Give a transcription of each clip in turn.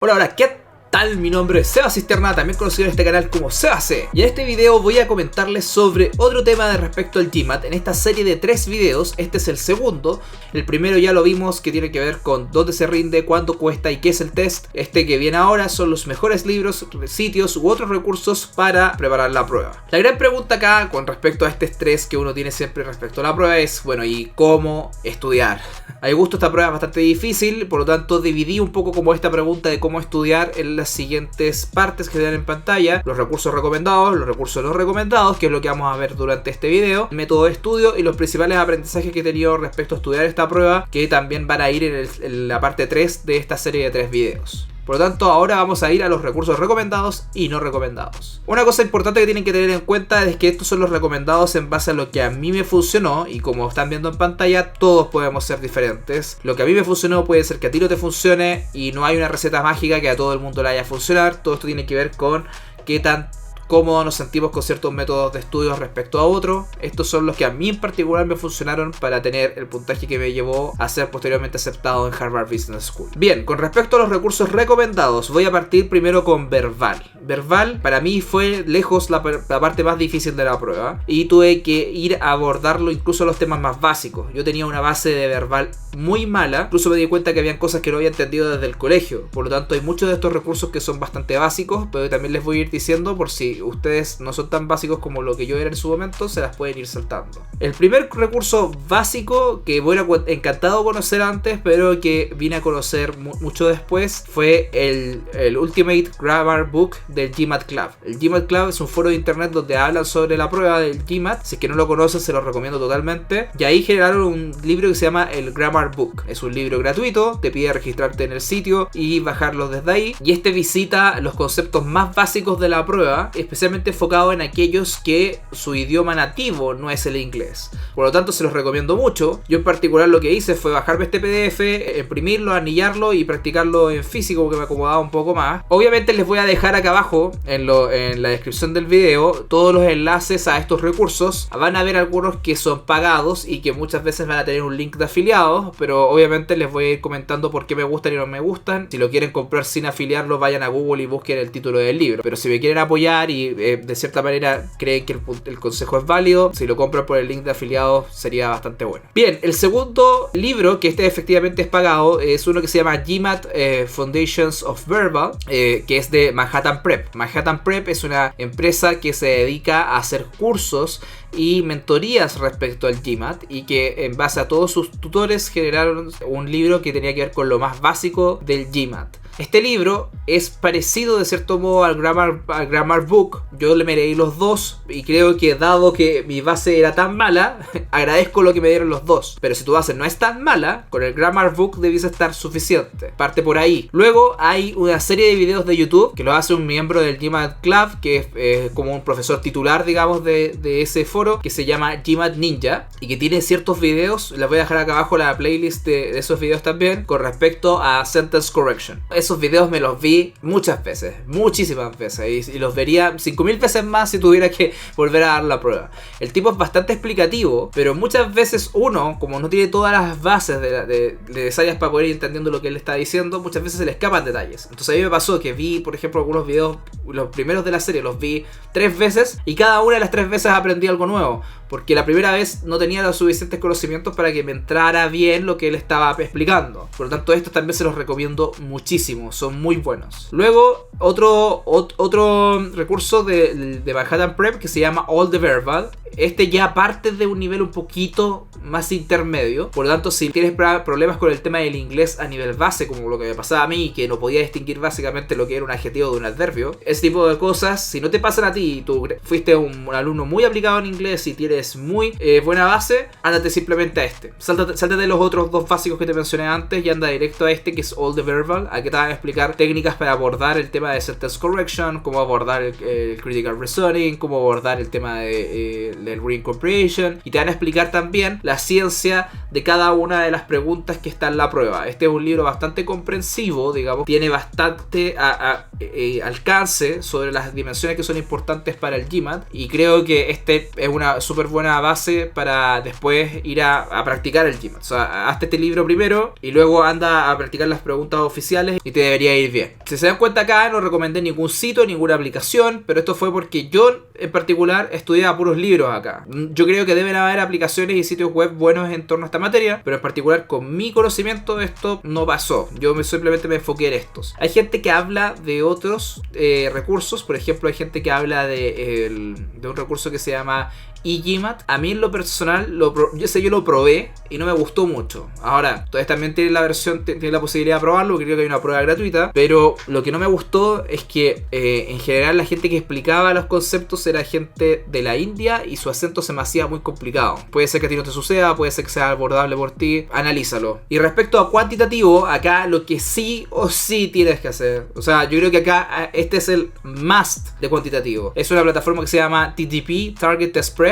Hola, hola, ¿qué tal? Mi nombre es Seba Cisterna, también conocido en este canal como Sebase. Y en este video voy a comentarles sobre otro tema de respecto al GMAT. En esta serie de 3 videos, este es el segundo. El primero ya lo vimos, que tiene que ver con dónde se rinde, cuánto cuesta y qué es el test. Este que viene ahora son los mejores libros, sitios u otros recursos para preparar la prueba. La gran pregunta acá con respecto a este estrés que uno tiene siempre respecto a la prueba es, bueno, ¿y cómo estudiar? A mi gusto esta prueba es bastante difícil, por lo tanto dividí un poco como esta pregunta de cómo estudiar en las siguientes partes que se dan en pantalla: los recursos recomendados, los recursos no recomendados, que es lo que vamos a ver durante este video, el método de estudio y los principales aprendizajes que he tenido respecto a estudiar esta prueba, que también van a ir en la parte 3 de esta serie de 3 videos. Por lo tanto, ahora vamos a ir a los recursos recomendados y no recomendados. Una cosa importante que tienen que tener en cuenta es que estos son los recomendados en base a lo que a mí me funcionó, y como están viendo en pantalla, todos podemos ser diferentes. Lo que a mí me funcionó puede ser que a ti no te funcione, y no hay una receta mágica que a todo el mundo le vaya a funcionar. Todo esto tiene que ver con qué tan cómodos nos sentimos con ciertos métodos de estudio respecto a otros. Estos son los que a mí en particular me funcionaron para tener el puntaje que me llevó a ser posteriormente aceptado en Harvard Business School. Bien, con respecto a los recursos recomendados, voy a partir primero con Verbal. Verbal para mí fue lejos la parte más difícil de la prueba, y tuve que ir a abordarlo incluso los temas más básicos. Yo tenía una base de Verbal muy mala, incluso me di cuenta que habían cosas que no había entendido desde el colegio. Por lo tanto, hay muchos de estos recursos que son bastante básicos, pero también les voy a ir diciendo, por si ustedes no son tan básicos como lo que yo era en su momento, se las pueden ir saltando. El primer recurso básico que hubiera encantado conocer antes, pero que vine a conocer mucho después, fue el Ultimate Grammar Book del GMAT Club. El GMAT Club es un foro de internet donde hablan sobre la prueba del GMAT. Si es que no lo conocen, se lo recomiendo totalmente. Y ahí generaron un libro que se llama el Grammar Book. Es un libro gratuito, te pide registrarte en el sitio y bajarlo desde ahí. Y este visita los conceptos más básicos de la prueba, especialmente enfocado en aquellos que su idioma nativo no es el inglés. Por lo tanto, se los recomiendo mucho. Yo en particular lo que hice fue bajarme este PDF, imprimirlo, anillarlo y practicarlo en físico, porque me acomodaba un poco más. Obviamente les voy a dejar acá abajo en la descripción del video todos los enlaces a estos recursos. Van a ver algunos que son pagados y que muchas veces van a tener un link de afiliados, pero obviamente les voy a ir comentando por qué me gustan y no me gustan. Si lo quieren comprar sin afiliarlo, vayan a Google y busquen el título del libro. Pero si me quieren apoyar y de cierta manera creen que el consejo es válido, si lo compran por el link de afiliados sería bastante bueno. Bien, el segundo libro, que este efectivamente es pagado, es uno que se llama GMAT Foundations of Verbal, que es de Manhattan Prep. Manhattan Prep es una empresa que se dedica a hacer cursos y mentorías respecto al GMAT, y que en base a todos sus tutores generaron un libro que tenía que ver con lo más básico del GMAT. Este libro es parecido de cierto modo al Grammar Book. Yo me leí los dos y creo que, dado que mi base era tan mala, agradezco lo que me dieron los dos. Pero si tu base no es tan mala, con el Grammar Book debes estar suficiente. Parte por ahí. Luego hay una serie de videos de YouTube que lo hace un miembro del GMAT Club, que es como un profesor titular, digamos, de ese foro, que se llama GMAT Ninja, y que tiene ciertos videos. Les voy a dejar acá abajo la playlist de esos videos también, con respecto a Sentence Correction. Esos videos me los vi muchas veces, muchísimas veces, y los vería 5000 veces más si tuviera que volver a dar la prueba. El tipo es bastante explicativo, pero muchas veces uno, como no tiene todas las bases necesarias para poder ir entendiendo lo que él está diciendo, muchas veces se le escapan detalles. Entonces a mí me pasó que vi, por ejemplo, algunos videos, los primeros de la serie, los vi 3 veces, y cada una de las 3 veces aprendí algo nuevo, porque la primera vez no tenía los suficientes conocimientos para que me entrara bien lo que él estaba explicando. Por lo tanto, estos también se los recomiendo muchísimo, son muy buenos. Luego, otro recurso de Manhattan Prep que se llama All the Verbal. Este ya parte de un nivel un poquito más intermedio. Por lo tanto, si tienes problemas con el tema del inglés a nivel base, como lo que me pasaba a mí, que no podía distinguir básicamente lo que era un adjetivo de un adverbio, ese tipo de cosas, si no te pasan a ti y tú fuiste un alumno muy aplicado en inglés y tienes muy buena base, ándate simplemente a este. Sáltate los otros dos básicos que te mencioné antes y anda directo a este, que es All the Verbal. Aquí te van a explicar técnicas para abordar el tema de Sentence Correction, cómo abordar el Critical Reasoning, cómo abordar el tema de del Reading Comprehension, y te van a explicar también la ciencia de cada una de las preguntas que está en la prueba. Este es un libro bastante comprensivo, digamos, tiene bastante alcance sobre las dimensiones que son importantes para el GMAT, y creo que este es una súper buena base para después ir a practicar el GMAT. O sea, hazte este libro primero y luego anda a practicar las preguntas oficiales y te debería ir bien. Si se dan cuenta, acá no recomendé ningún sitio, ninguna aplicación, pero esto fue porque yo en particular estudiaba puros libros acá. Yo creo que deben haber aplicaciones y sitios web buenos en torno a esta materia, pero en particular con mi conocimiento esto no pasó. Yo simplemente me enfoqué en estos. Hay gente que habla de otros recursos. Por ejemplo, hay gente que habla de un recurso que se llama eGMAT. A mí en lo personal, yo lo probé y no me gustó mucho. Ahora, ustedes también tienen tienen la posibilidad de probarlo, creo que hay una prueba gratuita, pero lo que no me gustó es que en general la gente que explicaba los conceptos era gente de la India y su acento se me hacía muy complicado. Puede ser que a ti no te suceda, puede ser que sea abordable por ti, analízalo. Y respecto a cuantitativo, acá lo que sí o sí tienes que hacer, o sea, yo creo que acá este es el must de cuantitativo. Es una plataforma que se llama TTP, Target Test Prep.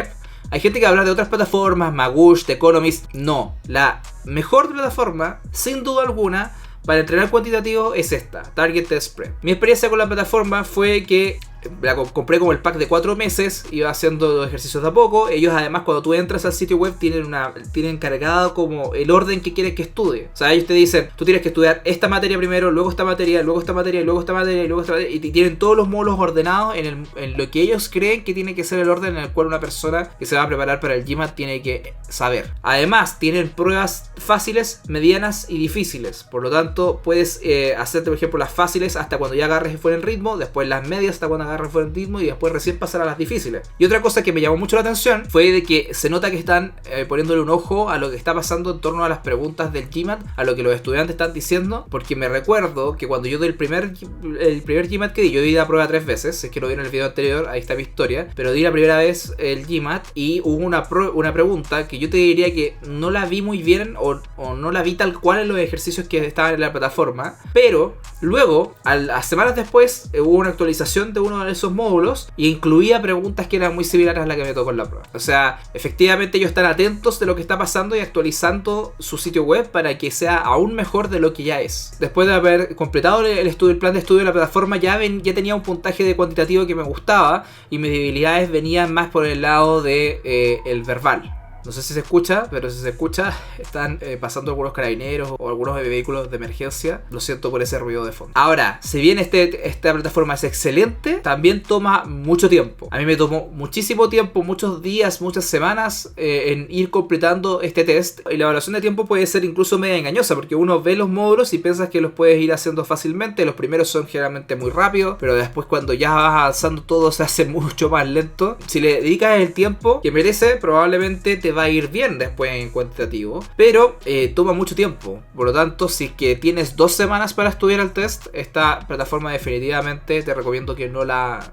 Hay gente que habla de otras plataformas, Magoosh, The Economist. No, la mejor plataforma, sin duda alguna, para entrenar cuantitativo es esta, Target Test Prep. Mi experiencia con la plataforma fue que la compré como el pack de 4 meses, iba haciendo los ejercicios de a poco. Ellos además, cuando tú entras al sitio web, tienen cargado como el orden que quieren que estudie. O sea, ellos te dicen, tú tienes que estudiar esta materia primero, luego esta materia, luego esta materia, luego esta materia, luego esta materia, y tienen todos los módulos ordenados en lo que ellos creen que tiene que ser el orden en el cual una persona que se va a preparar para el GMAT tiene que saber. Además, tienen pruebas fáciles, medianas y difíciles. Por lo tanto, puedes hacerte, por ejemplo, las fáciles hasta cuando ya agarres fuera el ritmo, después las medias hasta cuando agarres fuera el ritmo, y después recién pasar a las difíciles. Y otra cosa que me llamó mucho la atención fue de que se nota que están poniéndole un ojo a lo que está pasando en torno a las preguntas del GMAT, a lo que los estudiantes están diciendo, porque me recuerdo que cuando yo di el primer GMAT que di, yo di la prueba 3 veces, es que lo vi en el video anterior, ahí está mi historia, pero di la primera vez el GMAT y hubo una pregunta que yo te diría que no la vi muy bien o no la vi tal cual en los ejercicios que estaban en la plataforma, pero luego, a las semanas después, hubo una actualización de uno de esos módulos y incluía preguntas que eran muy similares a las que me tocó en la prueba. O sea, efectivamente ellos están atentos de lo que está pasando y actualizando su sitio web para que sea aún mejor de lo que ya es. Después de haber completado el plan de estudio de la plataforma, ya tenía un puntaje de cuantitativo que me gustaba y mis debilidades venían más por el lado de el verbal. No sé si se escucha, pero si se escucha, están pasando algunos carabineros o algunos vehículos de emergencia. Lo siento por ese ruido de fondo. Ahora, si bien esta plataforma es excelente, también toma mucho tiempo. A mí me tomó muchísimo tiempo, muchos días, muchas semanas en ir completando este test. Y la evaluación de tiempo puede ser incluso media engañosa, porque uno ve los módulos y piensas que los puedes ir haciendo fácilmente. Los primeros son generalmente muy rápidos, pero después cuando ya vas avanzando todo se hace mucho más lento. Si le dedicas el tiempo que merece, probablemente te va a ir bien después en cuantitativo, pero toma mucho tiempo. Por lo tanto, si es que tienes 2 semanas para estudiar el test, esta plataforma definitivamente te recomiendo que no la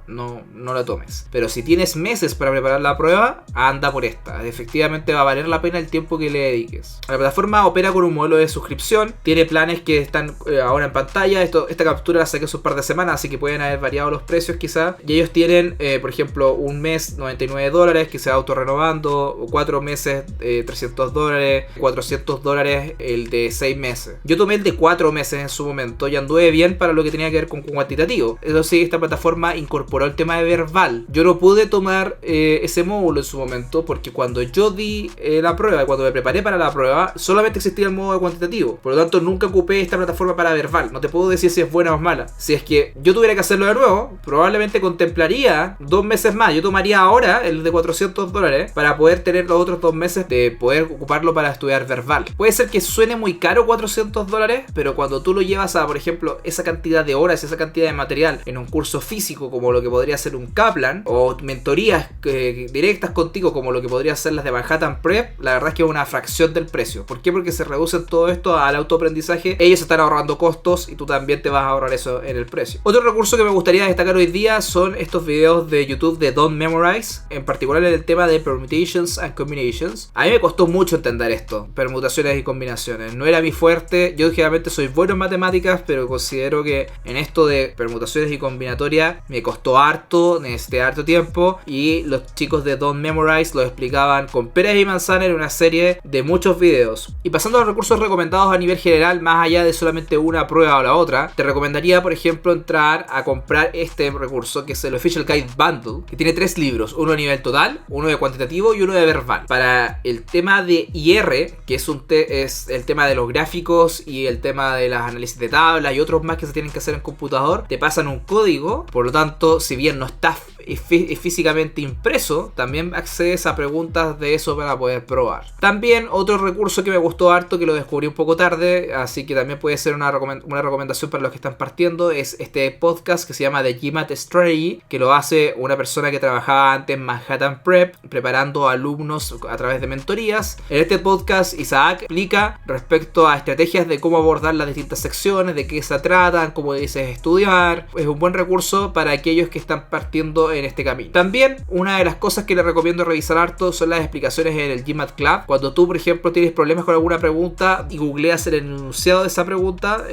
tomes. Pero si tienes meses para preparar la prueba, anda por esta. Efectivamente va a valer la pena el tiempo que le dediques. La plataforma opera con un modelo de suscripción, tiene planes que están ahora en pantalla. Esta captura la saqué hace un par de semanas, así que pueden haber variado los precios quizás. Y ellos tienen, por ejemplo, un mes $99 que se va autorrenovando, o 4 meses $300, $400 el de 6 meses. Yo tomé el de 4 meses en su momento y anduve bien para lo que tenía que ver con cuantitativo. Eso sí, esta plataforma incorporó el tema de verbal. Yo no pude tomar ese módulo en su momento porque cuando yo di la prueba, cuando me preparé para la prueba, solamente existía el modo de cuantitativo. Por lo tanto, nunca ocupé esta plataforma para verbal. No te puedo decir si es buena o mala. Si es que yo tuviera que hacerlo de nuevo, probablemente contemplaría 2 meses más. Yo tomaría ahora el de $400 para poder tener los otros 2 meses de poder ocuparlo para estudiar verbal. Puede ser que suene muy caro $400, pero cuando tú lo llevas a, por ejemplo, esa cantidad de horas, esa cantidad de material en un curso físico como lo que podría ser un Kaplan, o mentorías directas contigo como lo que podría ser las de Manhattan Prep, la verdad es que es una fracción del precio. ¿Por qué? Porque se reduce todo esto al autoaprendizaje. Ellos están ahorrando costos y tú también te vas a ahorrar eso en el precio. Otro recurso que me gustaría destacar hoy día son estos videos de YouTube de Don't Memorize, en particular en el tema de Permutations and Combinations. combinations. A mí me costó mucho entender esto, permutaciones y combinaciones. No era mi fuerte. Yo generalmente soy bueno en matemáticas, pero considero que en esto de permutaciones y combinatoria me costó harto, necesité harto tiempo. Y los chicos de Don't Memorize lo explicaban con peras y manzanas en una serie de muchos videos. Y pasando a los recursos recomendados a nivel general, más allá de solamente una prueba o la otra, te recomendaría, por ejemplo, entrar a comprar este recurso, que es el Official Guide Bundle, que tiene 3 libros, uno a nivel total, uno de cuantitativo y uno de verbal. Para el tema de IR, que es el tema de los gráficos y el tema de las análisis de tablas y otros más que se tienen que hacer en computador, te pasan un código. Por lo tanto, si bien no está físicamente impreso, también accedes a preguntas de eso para poder probar. También otro recurso que me gustó harto, que lo descubrí un poco tarde, así que también puede ser una recomendación para los que están partiendo, es este podcast que se llama The GMAT Strategy, que lo hace una persona que trabajaba antes en Manhattan Prep, preparando alumnos a través de mentorías. En este podcast Isaac explica respecto a estrategias de cómo abordar las distintas secciones, de qué se tratan, cómo dices estudiar. Es un buen recurso para aquellos que están partiendo en este camino. También una de las cosas que les recomiendo revisar harto son las explicaciones en el GMAT Club. Cuando tú, por ejemplo, tienes problemas con alguna pregunta y googleas el enunciado de esa pregunta,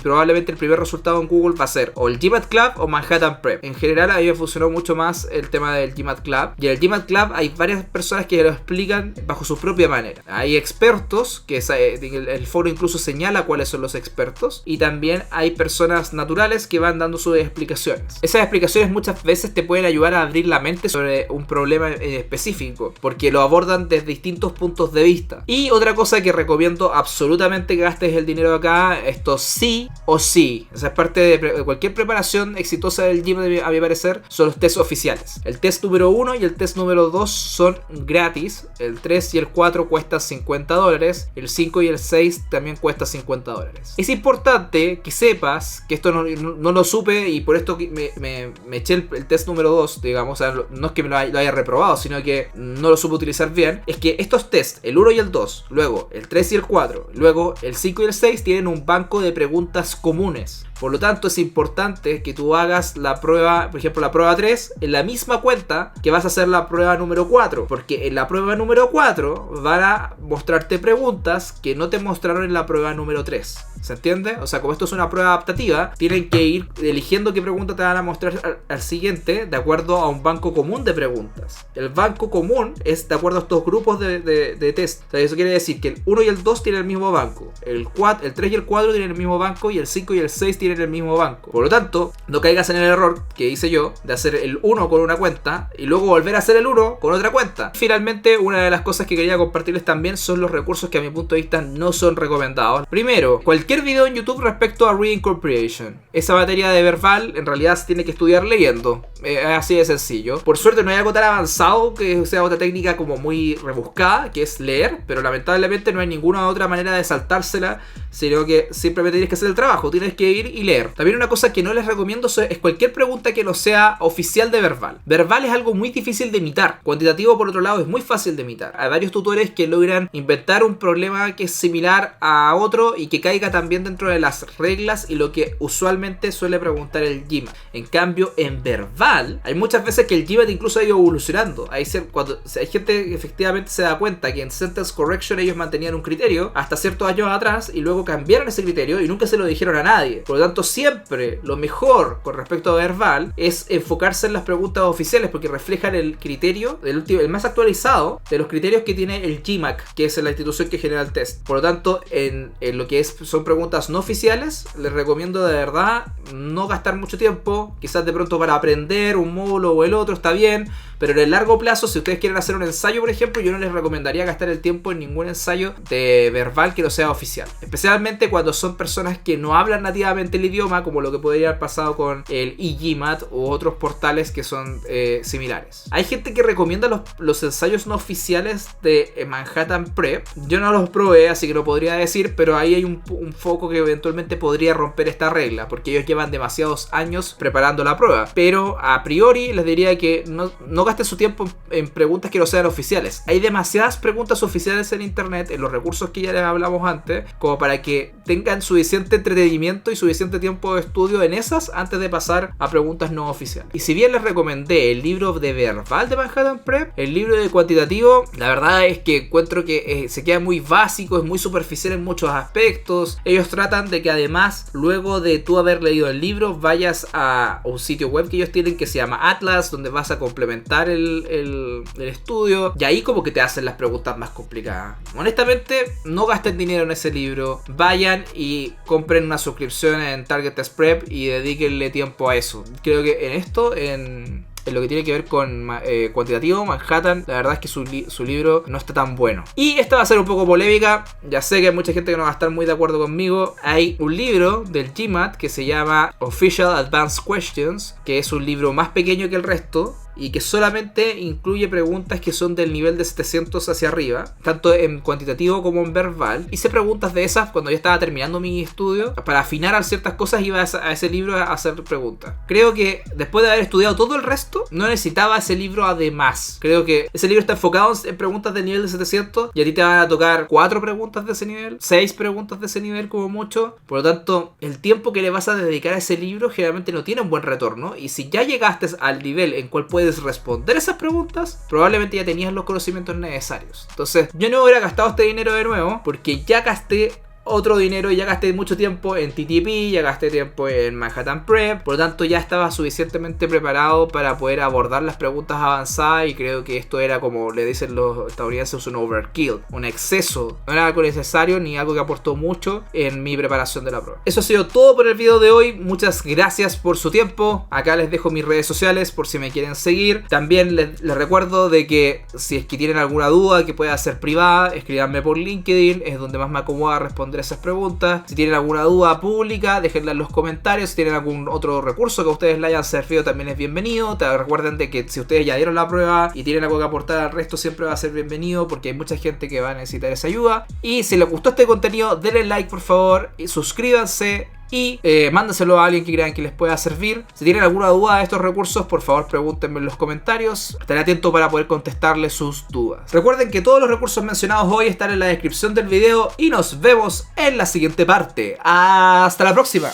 probablemente el primer resultado en Google va a ser o el GMAT Club o Manhattan Prep. En general a mí me funcionó mucho más el tema del GMAT Club, y en el GMAT Club hay varias personas que lo explican bajo su propia manera. Hay expertos, que el foro incluso señala cuáles son los expertos, y también hay personas naturales que van dando sus explicaciones. Esas explicaciones muchas veces te pueden ayudar a abrir la mente sobre un problema específico, porque lo abordan desde distintos puntos de vista. Y otra cosa que recomiendo absolutamente que gastes el dinero acá, esto sí o sí, esa es parte de cualquier preparación exitosa del gym, a mi parecer, son los tests oficiales. El test número 1 y el test número 2 son gratis, el 3 y el 4 cuestan $50, el 5 y el 6 también cuesta $50. Es importante que sepas, que esto no lo supe y por esto me eché el test número 2, digamos, o sea, no es que me lo haya reprobado, sino que no lo supe utilizar bien. Es que estos tests, el 1 y el 2, luego el 3 y el 4, luego el 5 y el 6 tienen un banco de preguntas comunes. Por lo tanto, es importante que tú hagas la prueba, por ejemplo, la prueba 3 en la misma cuenta que vas a hacer la prueba número 4. Porque en la prueba número 4 van a mostrarte preguntas que no te mostraron en la prueba número 3. ¿Se entiende? O sea, como esto es una prueba adaptativa, tienen que ir eligiendo qué pregunta te van a mostrar al siguiente de acuerdo a un banco común de preguntas. El banco común es de acuerdo a estos grupos de test. O sea, eso quiere decir que el 1 y el 2 tienen el mismo banco. El 3 y el 4 tienen el mismo banco. Y el 5 y el 6 tienen el mismo banco. Por lo tanto, no caigas en el error que hice yo de hacer el 1 con una cuenta y luego volver a hacer el 1 con otra cuenta. Finalmente, una de las cosas que quería compartirles también son los recursos que a mi punto de vista no son recomendados. Primero, cualquier video en YouTube respecto a reincorporation. Esa materia de verbal en realidad se tiene que estudiar leyendo. Así de sencillo. Por suerte no hay algo tan avanzado que sea otra técnica como muy rebuscada, que es leer, pero lamentablemente no hay ninguna otra manera de saltársela, sino que simplemente tienes que hacer el trabajo, tienes que ir y leer. También una cosa que no les recomiendo es cualquier pregunta que no sea oficial de verbal. Verbal es algo muy difícil de imitar. Cuantitativo, por otro lado, es muy fácil de imitar. Hay varios tutores que logran inventar un problema que es similar a otro y que caiga también dentro de las reglas y lo que usualmente suele preguntar el GMAT. En cambio, en verbal, hay muchas veces que el GMAT incluso ha ido evolucionando. Hay gente que efectivamente se da cuenta que en Sentence Correction ellos mantenían un criterio hasta ciertos años atrás y luego cambiaron ese criterio y nunca se lo dijeron a nadie. Por lo tanto, siempre lo mejor con respecto a verbal es enfocarse en las preguntas oficiales porque reflejan el criterio, el más actualizado de los criterios que tiene el GMAC, que es la institución que genera el test. Por lo tanto, en lo que son preguntas no oficiales, les recomiendo de verdad no gastar mucho tiempo. Quizás de pronto para aprender un módulo o el otro está bien, pero en el largo plazo, si ustedes quieren hacer un ensayo, por ejemplo, yo no les recomendaría gastar el tiempo en ningún ensayo de verbal que no sea oficial. Especialmente cuando son personas que no hablan nativamente el idioma, como lo que podría haber pasado con el eGMAT u otros portales que son similares. Hay gente que recomienda los ensayos no oficiales de Manhattan Prep. Yo no los probé, así que no podría decir, pero ahí hay un foco que eventualmente podría romper esta regla, porque ellos llevan demasiados años preparando la prueba. Pero a priori les diría que no gasten su tiempo en preguntas que no sean oficiales. Hay demasiadas preguntas oficiales en internet, en los recursos que ya les hablamos antes, como para que tengan suficiente entretenimiento y suficiente tiempo de estudio en esas antes de pasar a preguntas no oficiales. Y si bien les recomendé el libro de verbal de Manhattan Prep, el libro de cuantitativo, la verdad es que encuentro que se queda muy básico, es muy superficial en muchos aspectos. Ellos tratan de que además, luego de tú haber leído el libro, vayas a un sitio web que ellos tienen que se llama Atlas, donde vas a complementar el estudio, y ahí como que te hacen las preguntas más complicadas. Honestamente, no gasten dinero en ese libro, vayan y compren una suscripción en Target Test Prep y dedíquenle tiempo a eso. Creo que en esto, en lo que tiene que ver con cuantitativo, Manhattan, la verdad es que su libro no está tan bueno. Y esta va a ser un poco polémica, ya sé que hay mucha gente que no va a estar muy de acuerdo conmigo. Hay un libro del GMAT que se llama Official Advanced Questions, que es un libro más pequeño que el resto y que solamente incluye preguntas que son del nivel de 700 hacia arriba, tanto en cuantitativo como en verbal. Hice preguntas de esas cuando ya estaba terminando mi estudio. Para afinar a ciertas cosas iba a ese libro a hacer preguntas. Creo que después de haber estudiado todo el resto, no necesitaba ese libro además. Creo que ese libro está enfocado en preguntas del nivel de 700 y a ti te van a tocar 4 preguntas de ese nivel, 6 preguntas de ese nivel como mucho. Por lo tanto, el tiempo que le vas a dedicar a ese libro generalmente no tiene un buen retorno, y si ya llegaste al nivel en cual puedes responder esas preguntas, probablemente ya tenías los conocimientos necesarios. Entonces, yo no hubiera gastado este dinero de nuevo, porque ya gasté otro dinero y ya gasté mucho tiempo en TTP, ya gasté tiempo en Manhattan Prep, por lo tanto ya estaba suficientemente preparado para poder abordar las preguntas avanzadas, y creo que esto era, como le dicen los estadounidenses, un overkill, un exceso. No era algo necesario ni algo que aportó mucho en mi preparación de la prueba. Eso ha sido todo por el video de hoy. Muchas gracias por su tiempo. Acá les dejo mis redes sociales por si me quieren seguir. También les recuerdo de que si es que tienen alguna duda que pueda ser privada, escríbanme por LinkedIn, es donde más me acomoda responder esas preguntas. Si tienen alguna duda pública, déjenla en los comentarios. Si tienen algún otro recurso que a ustedes les hayan servido, también es bienvenido. Recuerden de que si ustedes ya dieron la prueba y tienen algo que aportar al resto, siempre va a ser bienvenido, porque hay mucha gente que va a necesitar esa ayuda. Y si les gustó este contenido, denle like por favor, y suscríbanse y mándenselo a alguien que crean que les pueda servir. Si tienen alguna duda de estos recursos, por favor pregúntenme en los comentarios. Estaré atento para poder contestarles sus dudas. Recuerden que todos los recursos mencionados hoy están en la descripción del video y nos vemos en la siguiente parte. ¡Hasta la próxima!